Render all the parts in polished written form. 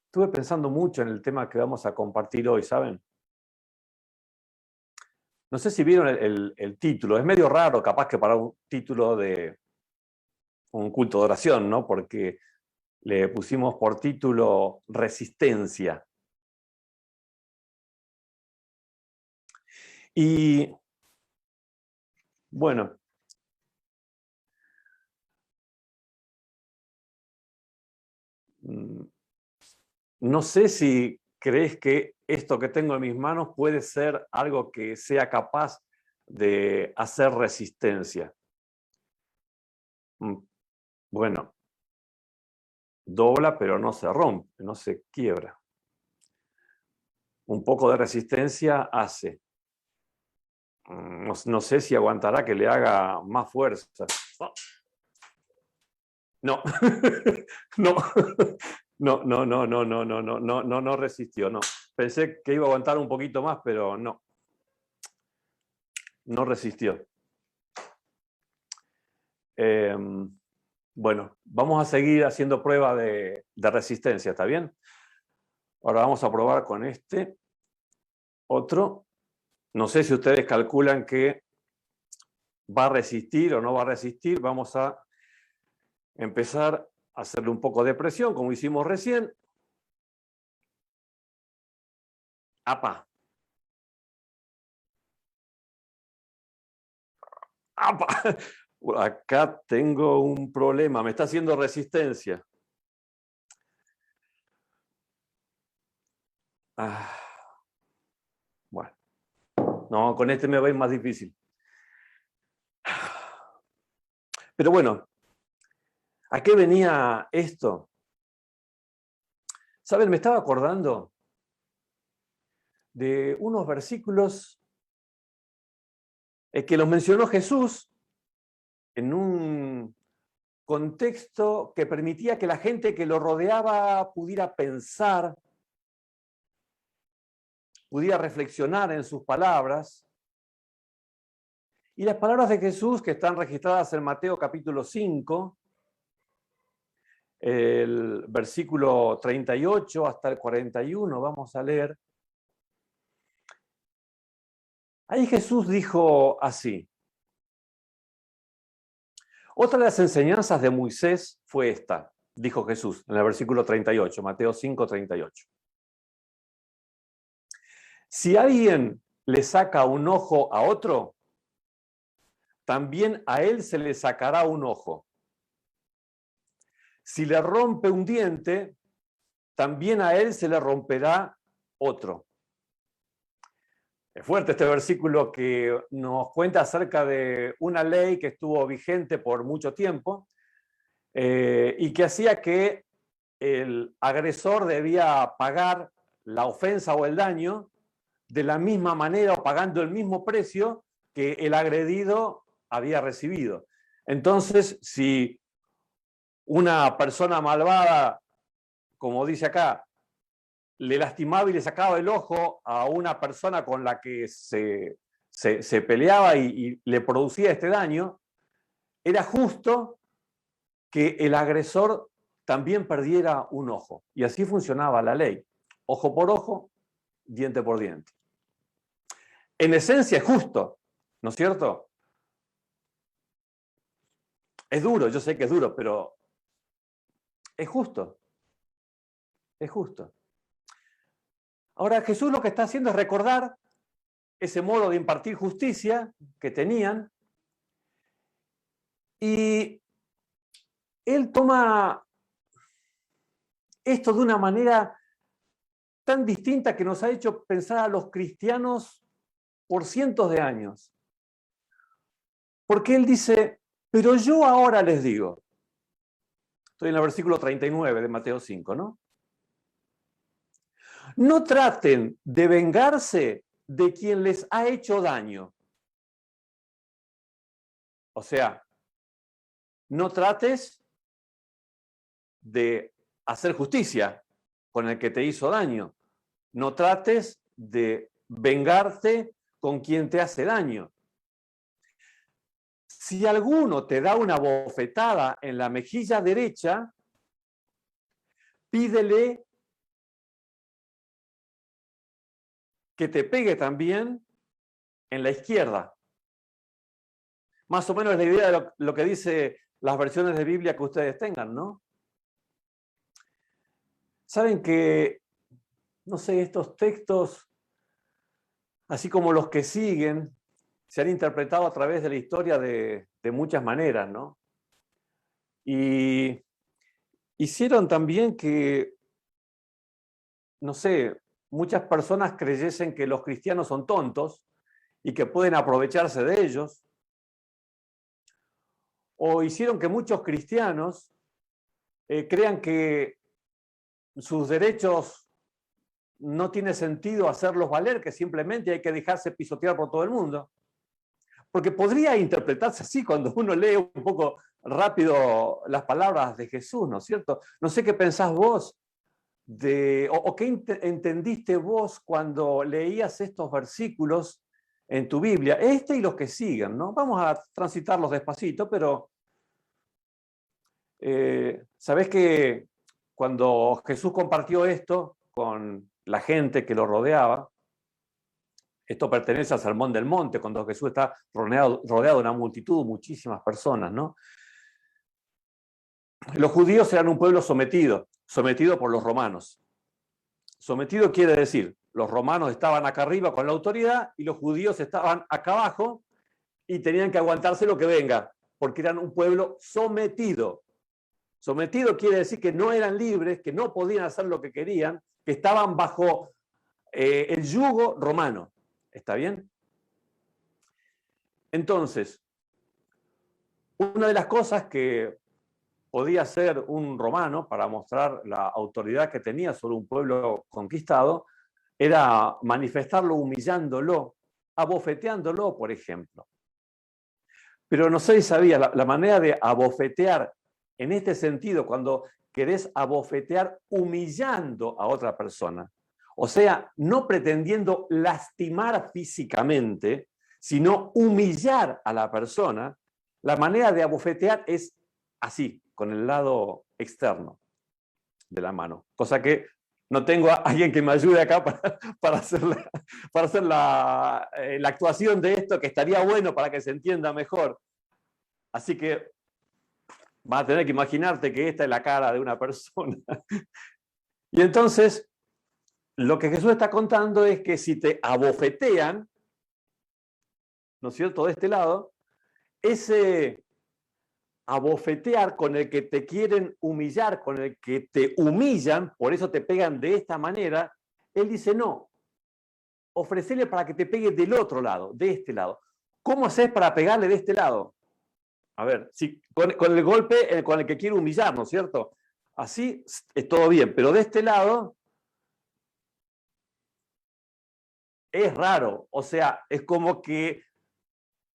Estuve pensando mucho en el tema que vamos a compartir hoy, ¿saben? No sé si vieron el título, es medio raro capaz que para un título de un culto de oración, ¿no? Porque le pusimos por título Resistencia. Y bueno, no sé si crees que esto que tengo en mis manos puede ser algo que sea capaz de hacer resistencia. Bueno, dobla pero no se rompe, no se quiebra. Un poco de resistencia hace. No sé si aguantará que le haga más fuerza. No, no, no, no, no, no, no, no, no, no, no, no resistió, no. Pensé que iba a aguantar un poquito más, pero no, no resistió. Bueno, vamos a seguir haciendo prueba de resistencia, ¿está bien? Ahora vamos a probar con este otro. No sé si ustedes calculan que va a resistir o no va a resistir. Vamos a empezar a hacerle un poco de presión, como hicimos recién. ¡Apa! ¡Apa! Acá tengo un problema, me está haciendo resistencia. Bueno, no, con este me va a ir más difícil. Pero bueno, ¿a qué venía esto? ¿Saben? Me estaba acordando de unos versículos que los mencionó Jesús en un contexto que permitía que la gente que lo rodeaba pudiera pensar, pudiera reflexionar en sus palabras. Y las palabras de Jesús, que están registradas en Mateo capítulo 5, el versículo 38 hasta el 41, vamos a leer. Ahí Jesús dijo así: otra de las enseñanzas de Moisés fue esta, dijo Jesús en el versículo 38, Mateo 5, 38. Si alguien le saca un ojo a otro, también a él se le sacará un ojo. Si le rompe un diente, también a él se le romperá otro. Es fuerte este versículo que nos cuenta acerca de una ley que estuvo vigente por mucho tiempo y que hacía que el agresor debía pagar la ofensa o el daño de la misma manera o pagando el mismo precio que el agredido había recibido. Entonces, si una persona malvada, como dice acá, le lastimaba y le sacaba el ojo a una persona con la que se peleaba y le producía este daño, era justo que el agresor también perdiera un ojo. Y así funcionaba la ley. Ojo por ojo, diente por diente. En esencia es justo, ¿no es cierto? Es duro, yo sé que es duro, pero es justo. Es justo. Ahora Jesús lo que está haciendo es recordar ese modo de impartir justicia que tenían y él toma esto de una manera tan distinta que nos ha hecho pensar a los cristianos por cientos de años. Porque él dice, pero yo ahora les digo, estoy en el versículo 39 de Mateo 5, ¿no? No traten de vengarse de quien les ha hecho daño. O sea, no trates de hacer justicia con el que te hizo daño. No trates de vengarte con quien te hace daño. Si alguno te da una bofetada en la mejilla derecha, pídele que te pegue también en la izquierda. Más o menos es la idea de lo que dice las versiones de Biblia que ustedes tengan, ¿no? Saben que, no sé, estos textos, así como los que siguen, se han interpretado a través de la historia de muchas maneras, ¿no? Y hicieron también que, no sé, muchas personas creyesen que los cristianos son tontos y que pueden aprovecharse de ellos. O hicieron que muchos cristianos crean que sus derechos no tiene sentido hacerlos valer, que simplemente hay que dejarse pisotear por todo el mundo. Porque podría interpretarse así cuando uno lee un poco rápido las palabras de Jesús, ¿no es cierto? No sé qué pensás vos o qué entendiste vos cuando leías estos versículos en tu Biblia, este y los que siguen, ¿no? Vamos a transitarlos despacito, pero sabés que cuando Jesús compartió esto con la gente que lo rodeaba, esto pertenece al Sermón del Monte, cuando Jesús está rodeado de una multitud, muchísimas personas, ¿no? Los judíos eran un pueblo sometido por los romanos. Sometido quiere decir, los romanos estaban acá arriba con la autoridad y los judíos estaban acá abajo y tenían que aguantarse lo que venga, porque eran un pueblo sometido. Sometido quiere decir que no eran libres, que no podían hacer lo que querían, que estaban bajo el yugo romano. ¿Está bien? Entonces, una de las cosas que podía hacer un romano para mostrar la autoridad que tenía sobre un pueblo conquistado era manifestarlo humillándolo, abofeteándolo, por ejemplo. Pero no sé si sabía, la manera de abofetear en este sentido, cuando querés abofetear humillando a otra persona, o sea, no pretendiendo lastimar físicamente, sino humillar a la persona, la manera de abofetear es así, con el lado externo de la mano. Cosa que no tengo a alguien que me ayude acá para hacer la actuación de esto, que estaría bueno para que se entienda mejor. Así que vas a tener que imaginarte que esta es la cara de una persona. Y entonces, lo que Jesús está contando es que si te abofetean, ¿no es cierto?, de este lado, ese abofetear con el que te quieren humillar, con el que te humillan, por eso te pegan de esta manera, él dice, no, ofrecele para que te pegue del otro lado, de este lado. ¿Cómo haces para pegarle de este lado? A ver, si, con el golpe con el que quiere humillar, ¿no es cierto? Así es todo bien, pero de este lado es raro, o sea, es como que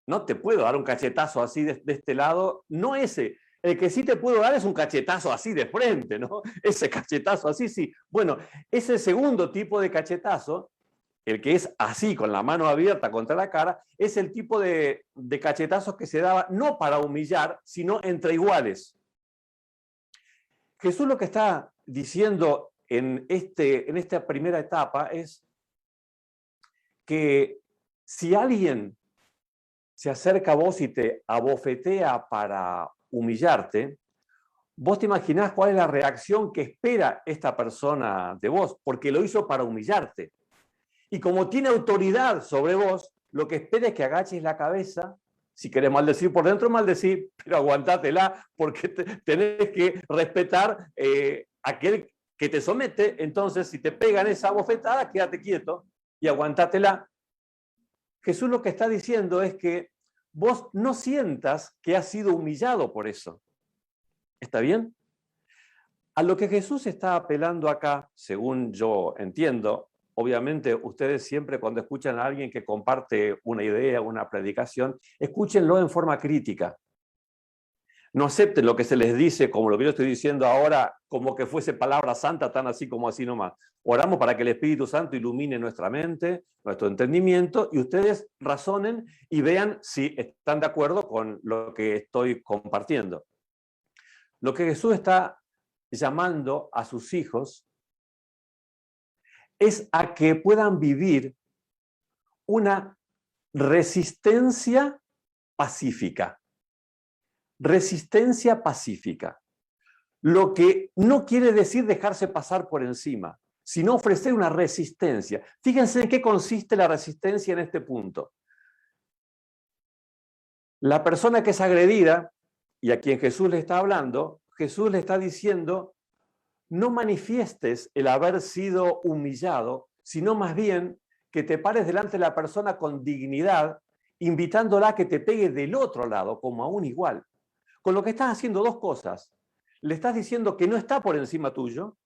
no te puedo dar un cachetazo así de este lado, no ese. El que sí te puedo dar es un cachetazo así de frente, ¿no? Ese cachetazo así, sí. Bueno, ese segundo tipo de cachetazo, el que es así, con la mano abierta contra la cara, es el tipo de cachetazos que se daba no para humillar, sino entre iguales. Jesús lo que está diciendo en esta primera etapa es que si alguien se acerca a vos y te abofetea para humillarte, vos te imaginás cuál es la reacción que espera esta persona de vos, porque lo hizo para humillarte. Y como tiene autoridad sobre vos, lo que espera es que agaches la cabeza. Si querés maldecir por dentro, maldecir, pero aguantátela, porque tenés que respetar aquel que te somete. Entonces, si te pegan esa bofetada, quédate quieto y aguantátela. Jesús lo que está diciendo es que vos no sientas que has sido humillado por eso. ¿Está bien? A lo que Jesús está apelando acá, según yo entiendo, obviamente ustedes siempre cuando escuchan a alguien que comparte una idea, una predicación, escúchenlo en forma crítica. No acepten lo que se les dice, como lo que yo estoy diciendo ahora, como que fuese palabra santa, tan así como así nomás. Oramos para que el Espíritu Santo ilumine nuestra mente, nuestro entendimiento, y ustedes razonen y vean si están de acuerdo con lo que estoy compartiendo. Lo que Jesús está llamando a sus hijos es a que puedan vivir una resistencia pacífica. Resistencia pacífica. Lo que no quiere decir dejarse pasar por encima, sino ofrecer una resistencia. Fíjense en qué consiste la resistencia en este punto. La persona que es agredida y a quien Jesús le está hablando, Jesús le está diciendo, no manifiestes el haber sido humillado, sino más bien que te pares delante de la persona con dignidad, invitándola a que te pegue del otro lado, como a un igual. Con lo que estás haciendo dos cosas. Le estás diciendo que no está por encima tuyo,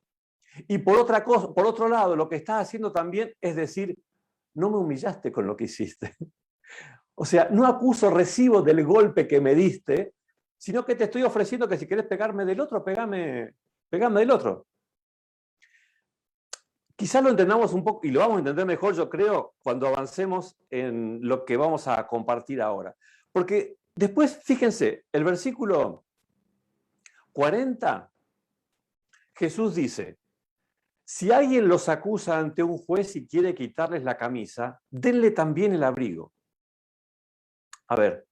y por otro lado, lo que estás haciendo también es decir, no me humillaste con lo que hiciste. O sea, no acuso recibo del golpe que me diste, sino que te estoy ofreciendo que si querés pegarme del otro, pegame del otro. Quizás lo entendamos un poco, y lo vamos a entender mejor, yo creo, cuando avancemos en lo que vamos a compartir ahora. Porque después, fíjense, el versículo 40, Jesús dice, si alguien los acusa ante un juez y quiere quitarles la camisa, denle también el abrigo. A ver,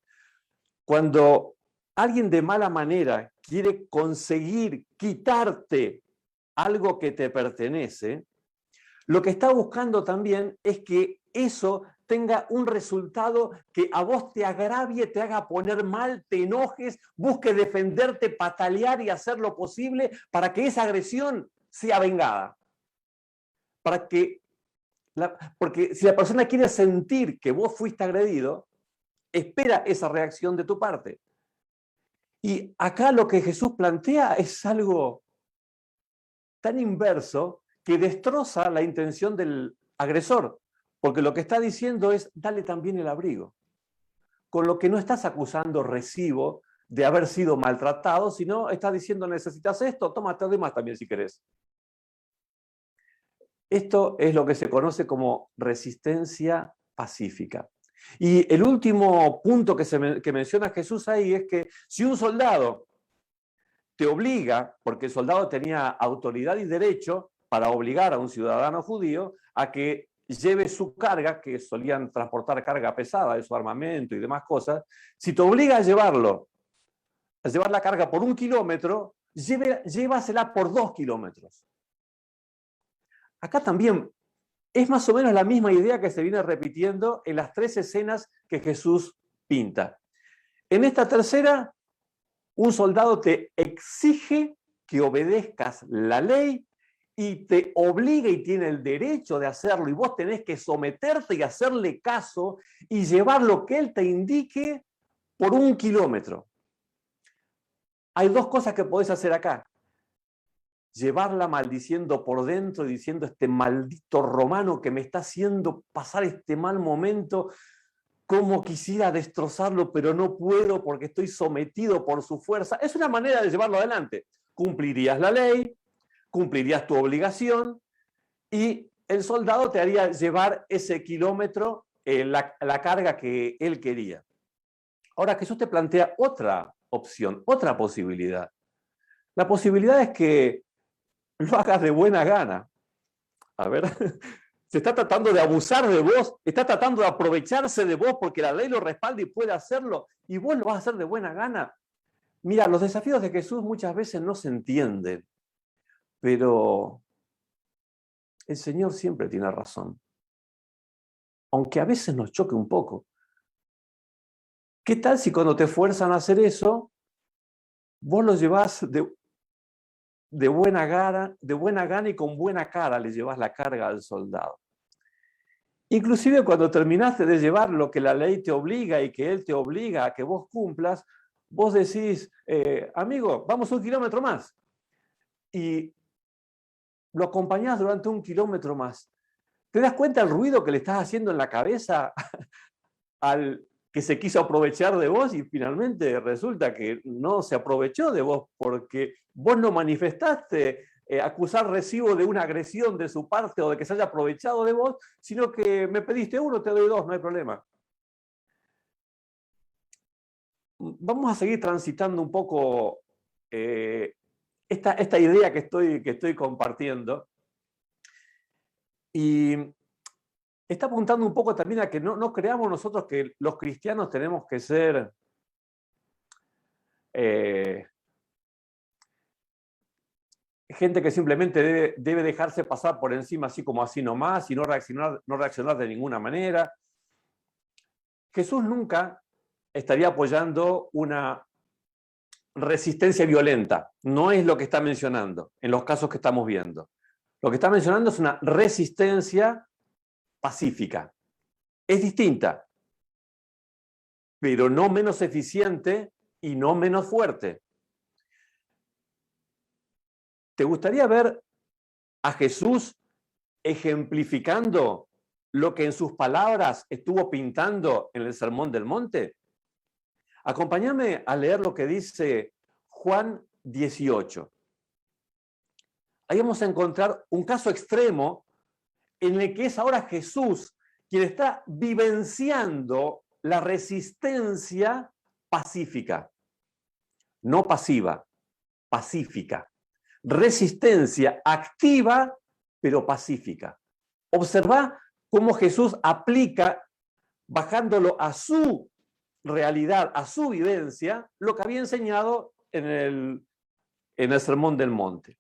cuando alguien de mala manera quiere conseguir quitarte algo que te pertenece, lo que está buscando también es que eso tenga un resultado que a vos te agravie, te haga poner mal, te enojes, busque defenderte, patalear y hacer lo posible para que esa agresión sea vengada. Porque si la persona quiere sentir que vos fuiste agredido, espera esa reacción de tu parte. Y acá lo que Jesús plantea es algo tan inverso que destroza la intención del agresor, porque lo que está diciendo es, dale también el abrigo. Con lo que no estás acusando recibo de haber sido maltratado, sino estás diciendo, necesitas esto, tómate además también si querés. Esto es lo que se conoce como resistencia pacífica. Y el último punto que menciona Jesús ahí es que si un soldado te obliga, porque el soldado tenía autoridad y derecho para obligar a un ciudadano judío a que lleve su carga, que solían transportar carga pesada de su armamento y demás cosas, si te obliga a llevar la carga por 1 kilómetro, llévasela por 2 kilómetros. Acá también es más o menos la misma idea que se viene repitiendo en las 3 escenas que Jesús pinta. En esta tercera, un soldado te exige que obedezcas la ley y te obliga y tiene el derecho de hacerlo y vos tenés que someterte y hacerle caso y llevar lo que él te indique por 1 kilómetro. Hay 2 cosas que podés hacer acá. Llevarla maldiciendo por dentro y diciendo este maldito romano que me está haciendo pasar este mal momento, cómo quisiera destrozarlo, pero no puedo porque estoy sometido por su fuerza. Es una manera de llevarlo adelante. Cumplirías la ley, cumplirías tu obligación y el soldado te haría llevar ese kilómetro, la carga que él quería. Ahora Jesús te plantea otra opción, otra posibilidad. La posibilidad es que lo hagas de buena gana. A ver, se está tratando de abusar de vos, está tratando de aprovecharse de vos porque la ley lo respalda y puede hacerlo, y vos lo vas a hacer de buena gana. Mira, los desafíos de Jesús muchas veces no se entienden, pero el Señor siempre tiene razón, aunque a veces nos choque un poco. ¿Qué tal si cuando te fuerzan a hacer eso, vos lo llevás de buena gana y con buena cara le llevas la carga al soldado? Inclusive cuando terminaste de llevar lo que la ley te obliga y que él te obliga a que vos cumplas, vos decís, amigo, vamos 1 kilómetro más. Y lo acompañás durante 1 kilómetro más. ¿Te das cuenta del ruido que le estás haciendo en la cabeza al que se quiso aprovechar de vos y finalmente resulta que no se aprovechó de vos porque vos no manifestaste acusar recibo de una agresión de su parte o de que se haya aprovechado de vos, sino que me pediste 1, te doy 2, no hay problema. Vamos a seguir transitando un poco esta idea que estoy compartiendo. Y está apuntando un poco también a que no creamos nosotros que los cristianos tenemos que ser gente que simplemente debe dejarse pasar por encima así como así nomás y no reaccionar de ninguna manera. Jesús nunca estaría apoyando una resistencia violenta. No es lo que está mencionando en los casos que estamos viendo. Lo que está mencionando es una resistencia pacífica. Es distinta, pero no menos eficiente y no menos fuerte. ¿Te gustaría ver a Jesús ejemplificando lo que en sus palabras estuvo pintando en el Sermón del Monte? Acompáñame a leer lo que dice Juan 18. Ahí vamos a encontrar un caso extremo en el que es ahora Jesús quien está vivenciando la resistencia pacífica, no pasiva, pacífica. Resistencia activa, pero pacífica. Observa cómo Jesús aplica, bajándolo a su realidad, a su vivencia, lo que había enseñado en el Sermón del Monte.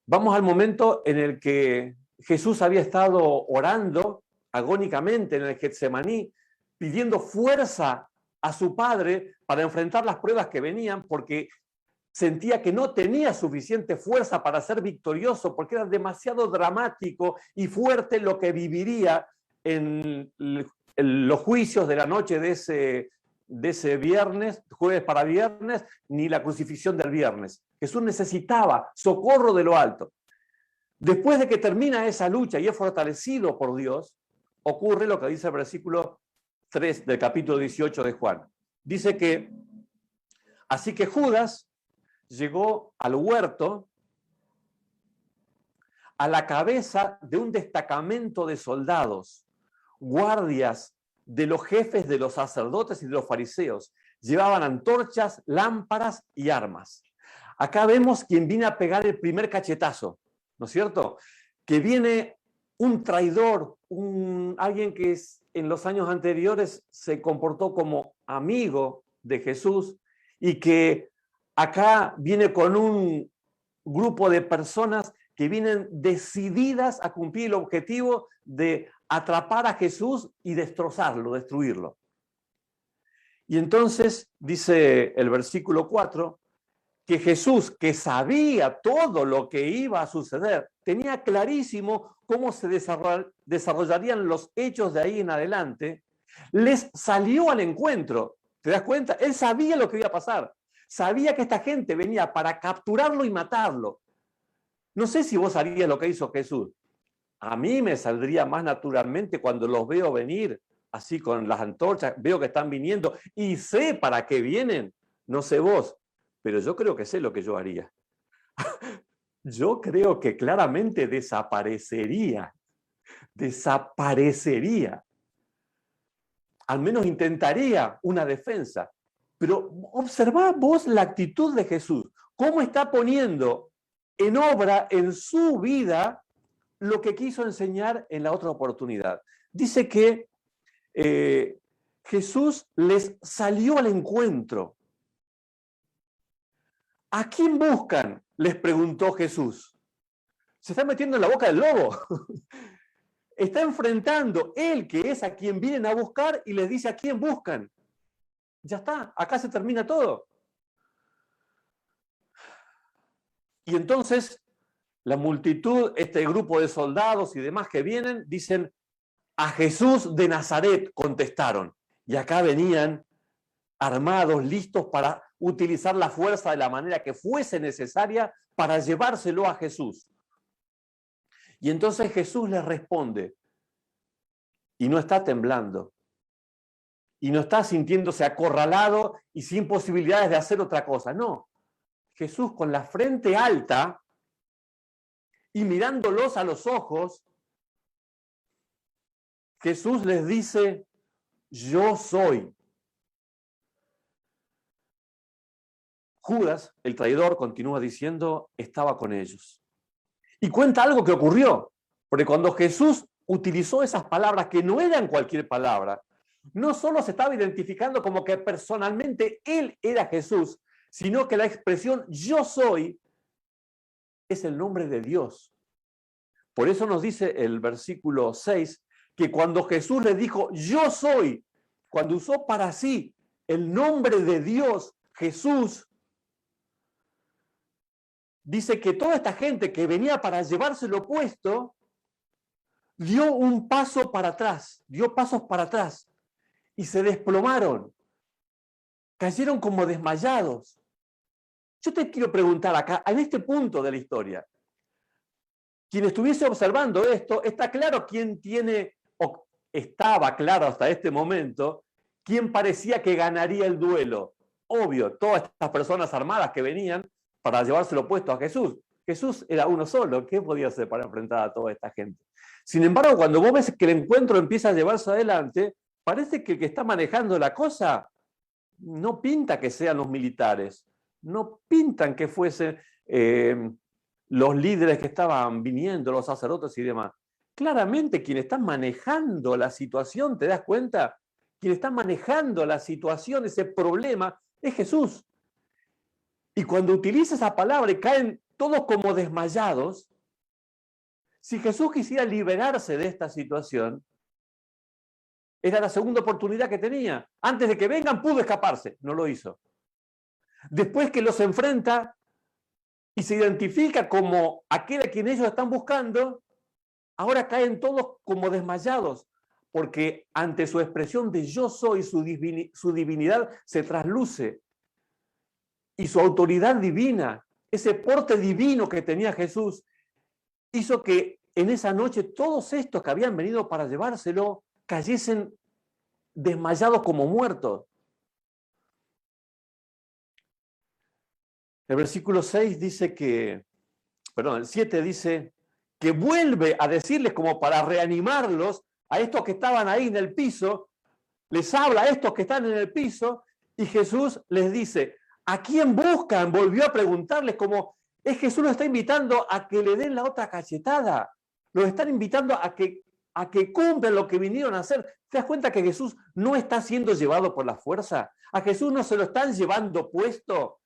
Vamos al momento en el que Jesús había estado orando agónicamente en el Getsemaní, pidiendo fuerza a su Padre para enfrentar las pruebas que venían, porque sentía que no tenía suficiente fuerza para ser victorioso, porque era demasiado dramático y fuerte lo que viviría en los juicios de la noche de ese viernes, jueves para viernes, ni la crucifixión del viernes. Jesús necesitaba socorro de lo alto. Después de que termina esa lucha y es fortalecido por Dios, ocurre lo que dice el versículo 3 del capítulo 18 de Juan. Dice que, así que Judas llegó al huerto a la cabeza de un destacamento de soldados, guardias de los jefes de los sacerdotes y de los fariseos. Llevaban antorchas, lámparas y armas. Acá vemos quien viene a pegar el primer cachetazo, ¿no es cierto? Que viene un traidor, alguien que en los años anteriores se comportó como amigo de Jesús y que acá viene con un grupo de personas que vienen decididas a cumplir el objetivo de atrapar a Jesús y destrozarlo, destruirlo. Y entonces dice el versículo 4, que Jesús, que sabía todo lo que iba a suceder, tenía clarísimo cómo se desarrollarían los hechos de ahí en adelante, les salió al encuentro. ¿Te das cuenta? Él sabía lo que iba a pasar. Sabía que esta gente venía para capturarlo y matarlo. No sé si vos harías lo que hizo Jesús. A mí me saldría más naturalmente cuando los veo venir, así con las antorchas, veo que están viniendo y sé para qué vienen. No sé vos, pero yo creo que sé lo que yo haría. Yo creo que claramente desaparecería. Al menos intentaría una defensa. Pero observá vos la actitud de Jesús, cómo está poniendo en obra en su vida lo que quiso enseñar en la otra oportunidad. Dice que Jesús les salió al encuentro. ¿A quién buscan?, les preguntó Jesús. Se está metiendo en la boca del lobo. Está enfrentando él, que es a quien vienen a buscar, y les dice a quién buscan. Ya está, acá se termina todo. Y entonces la multitud, este grupo de soldados y demás que vienen, dicen, a Jesús de Nazaret, contestaron. Y acá venían armados, listos para utilizar la fuerza de la manera que fuese necesaria para llevárselo a Jesús. Y entonces Jesús les responde, y no está temblando, y no está sintiéndose acorralado y sin posibilidades de hacer otra cosa. No, Jesús con la frente alta y mirándolos a los ojos, Jesús les dice, yo soy. Judas, el traidor, continúa diciendo, estaba con ellos. Y cuenta algo que ocurrió, porque cuando Jesús utilizó esas palabras que no eran cualquier palabra, no solo se estaba identificando como que personalmente Él era Jesús, sino que la expresión yo soy es el nombre de Dios. Por eso nos dice el versículo 6 que cuando Jesús le dijo yo soy, cuando usó para sí el nombre de Dios, Jesús, dice que toda esta gente que venía para llevarse lo puesto, dio un paso para atrás, dio pasos para atrás y se desplomaron, cayeron como desmayados. Yo te quiero preguntar acá, en este punto de la historia, quien estuviese observando esto, está claro quién tiene, o estaba claro hasta este momento, quién parecía que ganaría el duelo. Obvio, todas estas personas armadas que venían para llevárselo puesto a Jesús. Jesús era uno solo, ¿qué podía hacer para enfrentar a toda esta gente? Sin embargo, cuando vos ves que el encuentro empieza a llevarse adelante, parece que el que está manejando la cosa no pinta que sean los militares, no pintan que fuesen los líderes que estaban viniendo, los sacerdotes y demás. Claramente quien está manejando la situación, ¿te das cuenta? Quien está manejando la situación, ese problema, es Jesús. Y cuando utiliza esa palabra y caen todos como desmayados, si Jesús quisiera liberarse de esta situación, era la segunda oportunidad que tenía. Antes de que vengan pudo escaparse, no lo hizo. Después que los enfrenta y se identifica como aquel a quien ellos están buscando, ahora caen todos como desmayados, porque ante su expresión de yo soy, su divinidad se trasluce. Y su autoridad divina, ese porte divino que tenía Jesús, hizo que en esa noche todos estos que habían venido para llevárselo cayesen desmayados como muertos. El versículo 6 dice que, perdón, el 7 dice que vuelve a decirles como para reanimarlos a estos que estaban ahí en el piso, les habla a estos que están en el piso y Jesús les dice, ¿a quién buscan? Volvió a preguntarles como, es Jesús los está invitando a que le den la otra cachetada, los están invitando a que cumplan lo que vinieron a hacer. ¿Te das cuenta que Jesús no está siendo llevado por la fuerza? A Jesús no se lo están llevando puesto.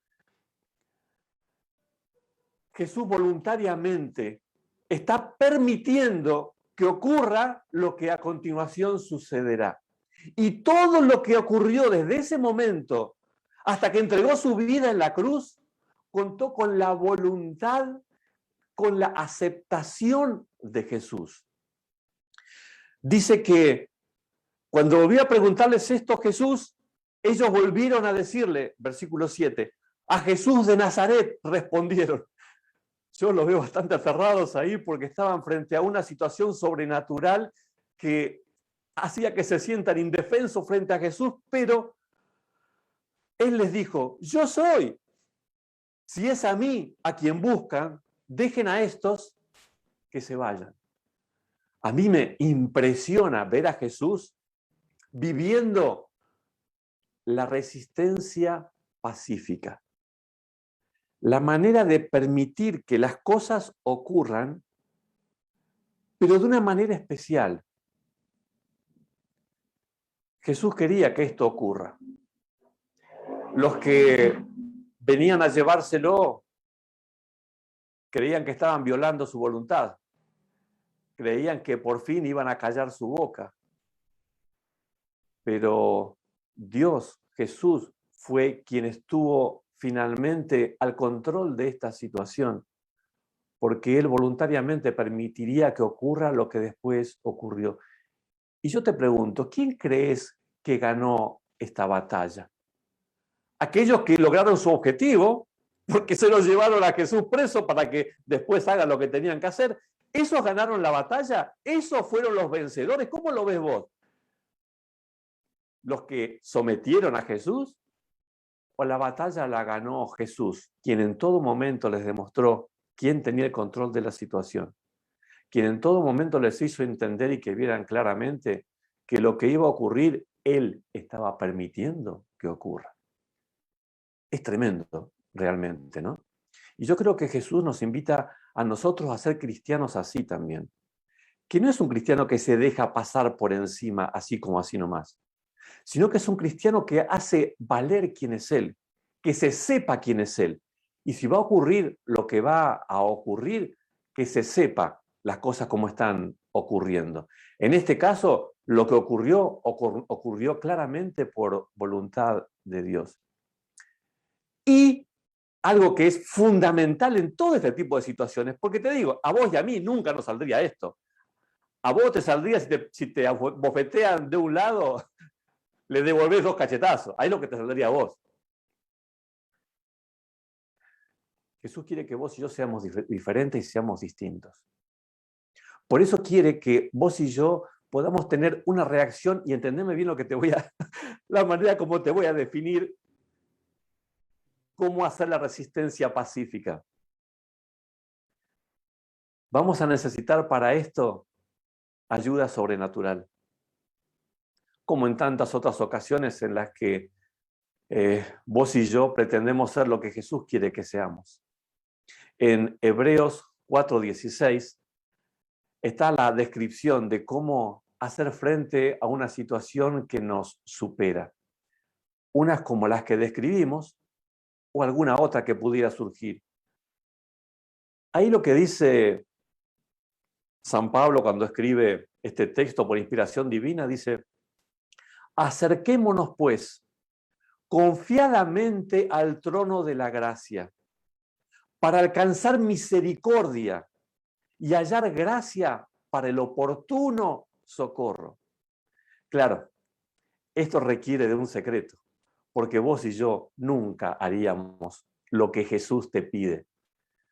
Jesús voluntariamente está permitiendo que ocurra lo que a continuación sucederá. Y todo lo que ocurrió desde ese momento hasta que entregó su vida en la cruz, contó con la voluntad, con la aceptación de Jesús. Dice que cuando volvió a preguntarles esto a Jesús, ellos volvieron a decirle, versículo 7, a Jesús de Nazaret respondieron. Yo los veo bastante aferrados ahí porque estaban frente a una situación sobrenatural que hacía que se sientan indefensos frente a Jesús, pero Él les dijo, yo soy. Si es a mí a quien buscan, dejen a estos que se vayan. A mí me impresiona ver a Jesús viviendo la resistencia pacífica. La manera de permitir que las cosas ocurran, pero de una manera especial. Jesús quería que esto ocurra. Los que venían a llevárselo creían que estaban violando su voluntad. Creían que por fin iban a callar su boca. Pero Dios, Jesús, fue quien estuvo finalmente al control de esta situación, porque Él voluntariamente permitiría que ocurra lo que después ocurrió. Y yo te pregunto, ¿quién crees que ganó esta batalla? Aquellos que lograron su objetivo, porque se los llevaron a Jesús preso para que después hagan lo que tenían que hacer. ¿Esos ganaron la batalla? ¿Esos fueron los vencedores? ¿Cómo lo ves vos? ¿Los que sometieron a Jesús? ¿O la batalla la ganó Jesús, quien en todo momento les demostró quién tenía el control de la situación? Quien en todo momento les hizo entender y que vieran claramente que lo que iba a ocurrir, Él estaba permitiendo que ocurra. Es tremendo, realmente, ¿no? Y yo creo que Jesús nos invita a nosotros a ser cristianos así también. que no es un cristiano que se deja pasar por encima así como así nomás, sino que es un cristiano que hace valer quién es él, que se sepa quién es él. Y si va a ocurrir lo que va a ocurrir, que se sepa las cosas como están ocurriendo. En este caso, lo que ocurrió claramente por voluntad de Dios. Y algo que es fundamental en todo este tipo de situaciones, porque te digo, a vos y a mí nunca nos saldría esto. A vos te saldría si te bofetean de un lado, le devolvés 2 cachetazos. Ahí es lo que te saldría a vos. Jesús quiere que vos y yo seamos diferentes y seamos distintos. Por eso quiere que vos y yo podamos tener una reacción, y entendeme bien lo que te voy a, la manera como te voy a definir cómo hacer la resistencia pacífica. Vamos a necesitar para esto ayuda sobrenatural, como en tantas otras ocasiones en las que vos y yo pretendemos ser lo que Jesús quiere que seamos. En Hebreos 4:16 está la descripción de cómo hacer frente a una situación que nos supera. Unas como las que describimos o alguna otra que pudiera surgir. Ahí lo que dice San Pablo cuando escribe este texto por inspiración divina, dice: acerquémonos pues confiadamente al trono de la gracia para alcanzar misericordia y hallar gracia para el oportuno socorro. Claro, esto requiere de un secreto, porque vos y yo nunca haríamos lo que Jesús te pide.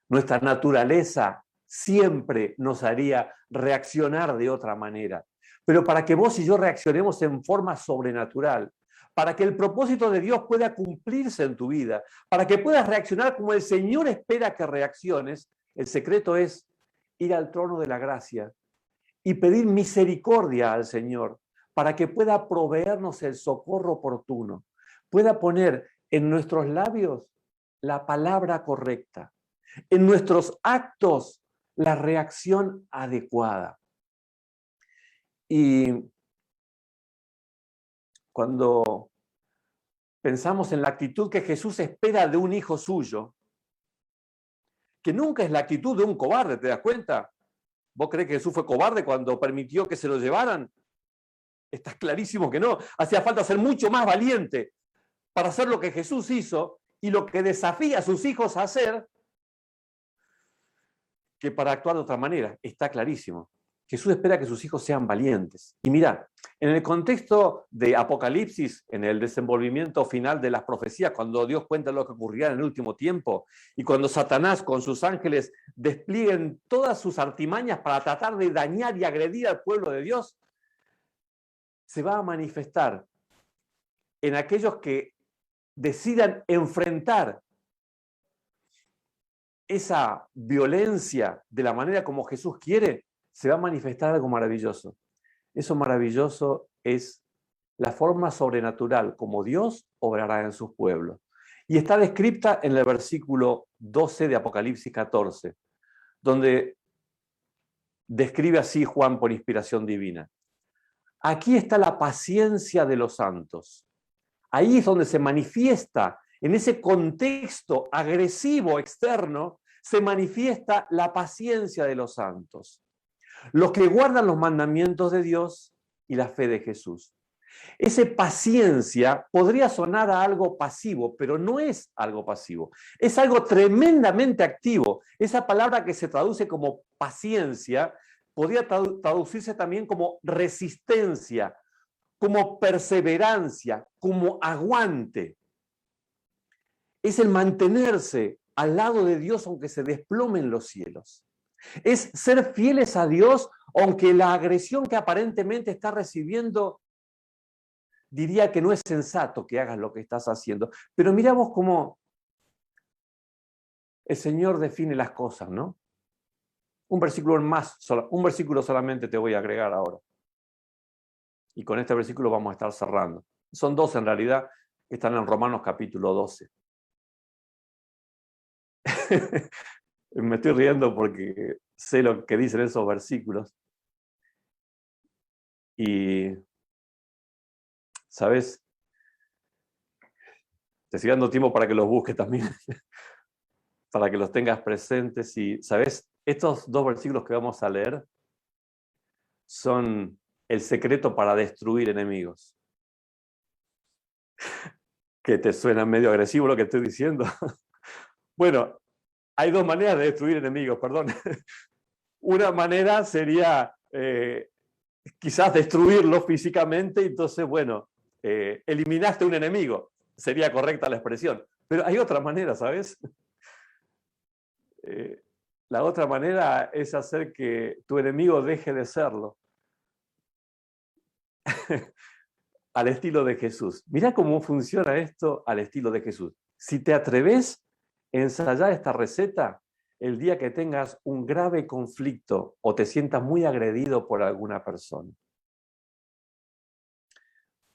Nuestra naturaleza siempre nos haría reaccionar de otra manera. Pero para que vos y yo reaccionemos en forma sobrenatural, para que el propósito de Dios pueda cumplirse en tu vida, para que puedas reaccionar como el Señor espera que reacciones, el secreto es ir al trono de la gracia y pedir misericordia al Señor para que pueda proveernos el socorro oportuno, pueda poner en nuestros labios la palabra correcta, en nuestros actos la reacción adecuada. Y cuando pensamos en la actitud que Jesús espera de un hijo suyo, que nunca es la actitud de un cobarde, ¿te das cuenta? ¿Vos crees que Jesús fue cobarde cuando permitió que se lo llevaran? Está clarísimo que no. Hacía falta ser mucho más valiente para hacer lo que Jesús hizo y lo que desafía a sus hijos a hacer, que para actuar de otra manera. Está clarísimo. Jesús espera que sus hijos sean valientes. Y mira, en el contexto de Apocalipsis, en el desenvolvimiento final de las profecías, cuando Dios cuenta lo que ocurrirá en el último tiempo, y cuando Satanás con sus ángeles desplieguen todas sus artimañas para tratar de dañar y agredir al pueblo de Dios, se va a manifestar en aquellos que decidan enfrentar esa violencia de la manera como Jesús quiere, se va a manifestar algo maravilloso. Eso maravilloso es la forma sobrenatural como Dios obrará en sus pueblos. Y está descrita en el versículo 12 de Apocalipsis 14, donde describe así Juan por inspiración divina. Aquí está la paciencia de los santos. Ahí es donde se manifiesta, en ese contexto agresivo externo, se manifiesta la paciencia de los santos. Los que guardan los mandamientos de Dios y la fe de Jesús. Esa paciencia podría sonar a algo pasivo, pero no es algo pasivo. Es algo tremendamente activo. Esa palabra que se traduce como paciencia podría traducirse también como resistencia, como perseverancia, como aguante. Es el mantenerse al lado de Dios aunque se desplomen los cielos. Es ser fieles a Dios aunque la agresión que aparentemente está recibiendo diría que no es sensato que hagas lo que estás haciendo. Pero miramos cómo el Señor define las cosas, ¿no? Un versículo solamente te voy a agregar ahora. Y con este versículo vamos a estar cerrando. Son 2 en realidad, que están en Romanos capítulo 12. Me estoy riendo porque sé lo que dicen esos versículos. Y, ¿sabes? Te estoy dando tiempo para que los busques también, para que los tengas presentes. Y, ¿sabes? Estos 2 versículos que vamos a leer son el secreto para destruir enemigos. ¿Que te suena medio agresivo lo que estoy diciendo? Bueno, hay 2 maneras de destruir enemigos, perdón. Una manera sería quizás destruirlo físicamente, entonces, bueno, eliminaste un enemigo, sería correcta la expresión. Pero hay otra manera, ¿sabes? La otra manera es hacer que tu enemigo deje de serlo. Al estilo de Jesús. Mirá cómo funciona esto al estilo de Jesús. Si te atreves a ensayar esta receta, el día que tengas un grave conflicto o te sientas muy agredido por alguna persona.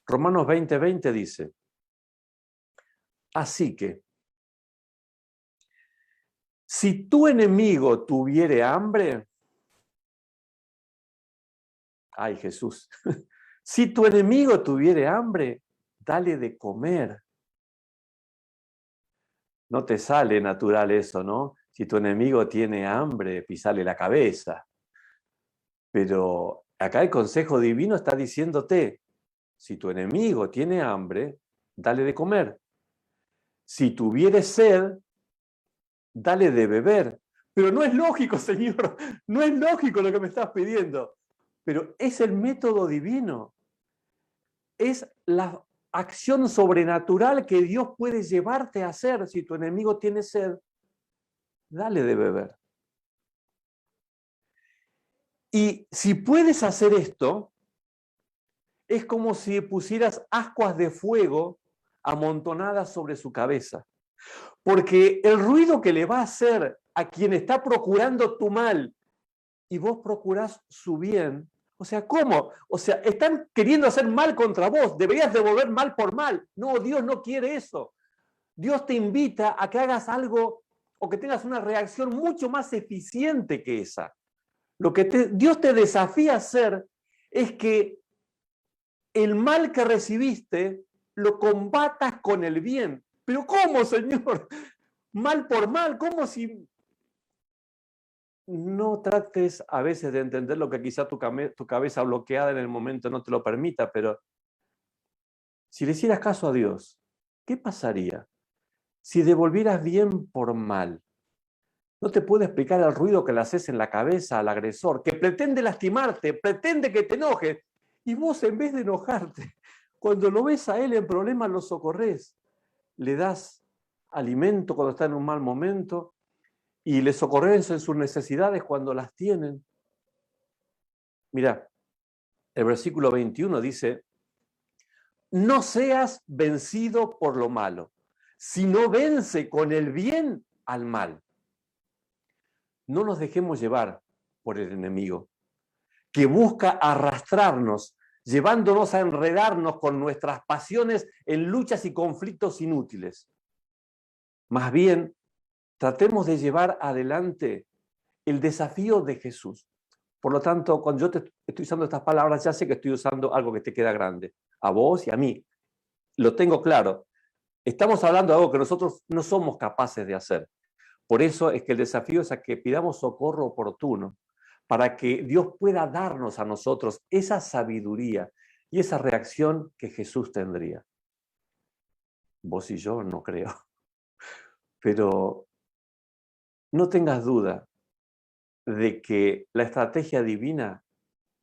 Romanos 20:20 dice, así que, si tu enemigo tuviere hambre, ay Jesús, si tu enemigo tuviere hambre, dale de comer. No te sale natural eso, ¿no? Si tu enemigo tiene hambre, pisale la cabeza. Pero acá el consejo divino está diciéndote, si tu enemigo tiene hambre, dale de comer. Si tuviere sed, dale de beber. Pero no es lógico, Señor, no es lógico lo que me estás pidiendo. Pero es el método divino. Es la acción sobrenatural que Dios puede llevarte a hacer. Si tu enemigo tiene sed, dale de beber. Y si puedes hacer esto, es como si pusieras ascuas de fuego amontonadas sobre su cabeza. Porque el ruido que le va a hacer a quien está procurando tu mal y vos procurás su bien, o sea, ¿cómo? O sea, están queriendo hacer mal contra vos, deberías devolver mal por mal. No, Dios no quiere eso. Dios te invita a que hagas algo o que tengas una reacción mucho más eficiente que esa. Lo que Dios te desafía a hacer es que el mal que recibiste lo combatas con el bien. Pero ¿cómo, Señor? Mal por mal, ¿cómo si no trates a veces de entender lo que quizá tu cabeza bloqueada en el momento no te lo permita? Pero si le hicieras caso a Dios, ¿qué pasaría si devolvieras bien por mal? No te puedo explicar el ruido que le haces en la cabeza al agresor, que pretende lastimarte, pretende que te enojes, y vos en vez de enojarte, cuando lo ves a él en problemas, lo socorres, le das alimento cuando está en un mal momento y le socorres en sus necesidades cuando las tienen. Mira, el versículo 21 dice, no seas vencido por lo malo, sino vence con el bien al mal. No nos dejemos llevar por el enemigo, que busca arrastrarnos, llevándonos a enredarnos con nuestras pasiones en luchas y conflictos inútiles. Más bien, tratemos de llevar adelante el desafío de Jesús. Por lo tanto, cuando yo te estoy usando estas palabras, ya sé que estoy usando algo que te queda grande, a vos y a mí. Lo tengo claro. Estamos hablando de algo que nosotros no somos capaces de hacer. Por eso es que el desafío es a que pidamos socorro oportuno, para que Dios pueda darnos a nosotros esa sabiduría y esa reacción que Jesús tendría. Vos y yo no creo. Pero no tengas duda de que la estrategia divina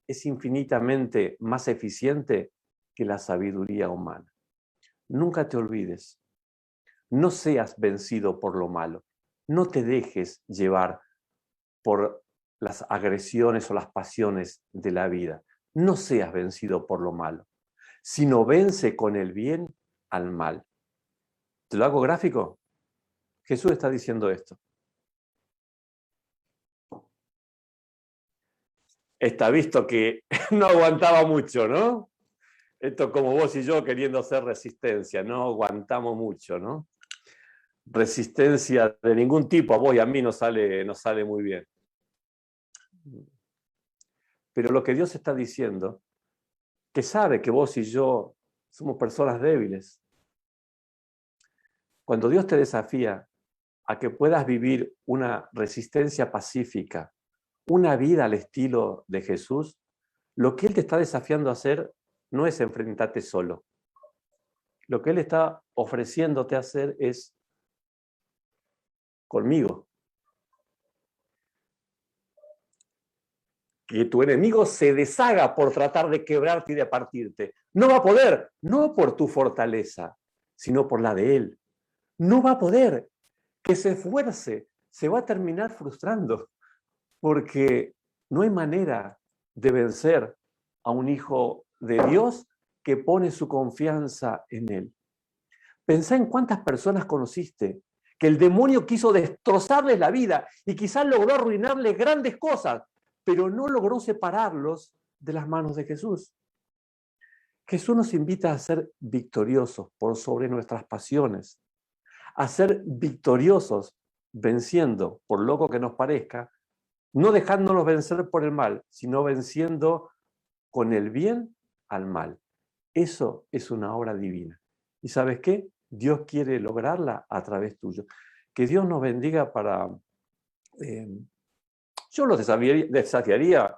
es infinitamente más eficiente que la sabiduría humana. Nunca te olvides, no seas vencido por lo malo, no te dejes llevar por las agresiones o las pasiones de la vida. No seas vencido por lo malo, sino vence con el bien al mal. ¿Te lo hago gráfico? Jesús está diciendo esto. Está visto que no aguantaba mucho, ¿no? Esto como vos y yo queriendo hacer resistencia, no aguantamos mucho, ¿no? Resistencia de ningún tipo, a vos y a mí nos sale muy bien. Pero lo que Dios está diciendo que sabe que vos y yo somos personas débiles. Cuando Dios te desafía a que puedas vivir una resistencia pacífica, una vida al estilo de Jesús, lo que Él te está desafiando a hacer no es enfrentarte solo. Lo que Él está ofreciéndote a hacer es conmigo. Que tu enemigo se deshaga por tratar de quebrarte y de partirte. No va a poder, no por tu fortaleza, sino por la de Él. No va a poder. Que se esfuerce, se va a terminar frustrando, porque no hay manera de vencer a un hijo de Dios que pone su confianza en Él. Pensá en cuántas personas conociste que el demonio quiso destrozarles la vida y quizás logró arruinarles grandes cosas, pero no logró separarlos de las manos de Jesús. Jesús nos invita a ser victoriosos por sobre nuestras pasiones, a ser victoriosos venciendo, por loco que nos parezca, no dejándonos vencer por el mal, sino venciendo con el bien al mal. Eso es una obra divina. ¿Y sabes qué? Dios quiere lograrla a través tuyo. Que Dios nos bendiga para... yo los desafiaría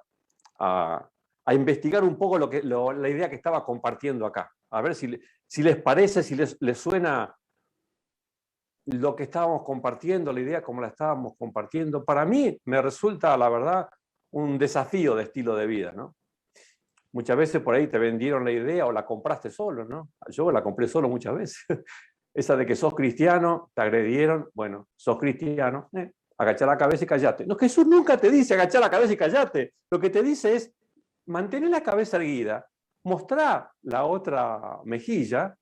a investigar un poco la idea que estaba compartiendo acá. A ver si les parece, si les suena lo que estábamos compartiendo, la idea como la estábamos compartiendo. Para mí me resulta, la verdad, un desafío de estilo de vida, ¿no? Muchas veces por ahí te vendieron la idea o la compraste solo, ¿no? Yo la compré solo muchas veces. Esa de que sos cristiano, te agredieron, bueno, sos cristiano, agachá la cabeza y callate. No, Jesús nunca te dice agachar la cabeza y callate. Lo que te dice es mantener la cabeza erguida, mostrar la otra mejilla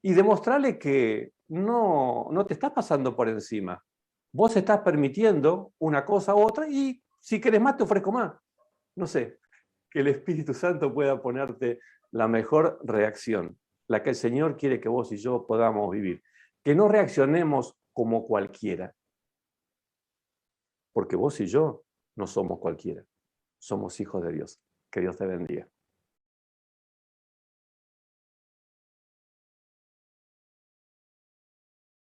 y demostrarle que no te estás pasando por encima. Vos estás permitiendo una cosa u otra y si querés más te ofrezco más. No sé, que el Espíritu Santo pueda ponerte la mejor reacción, la que el Señor quiere que vos y yo podamos vivir. Que no reaccionemos como cualquiera, porque vos y yo no somos cualquiera, somos hijos de Dios. Que Dios te bendiga.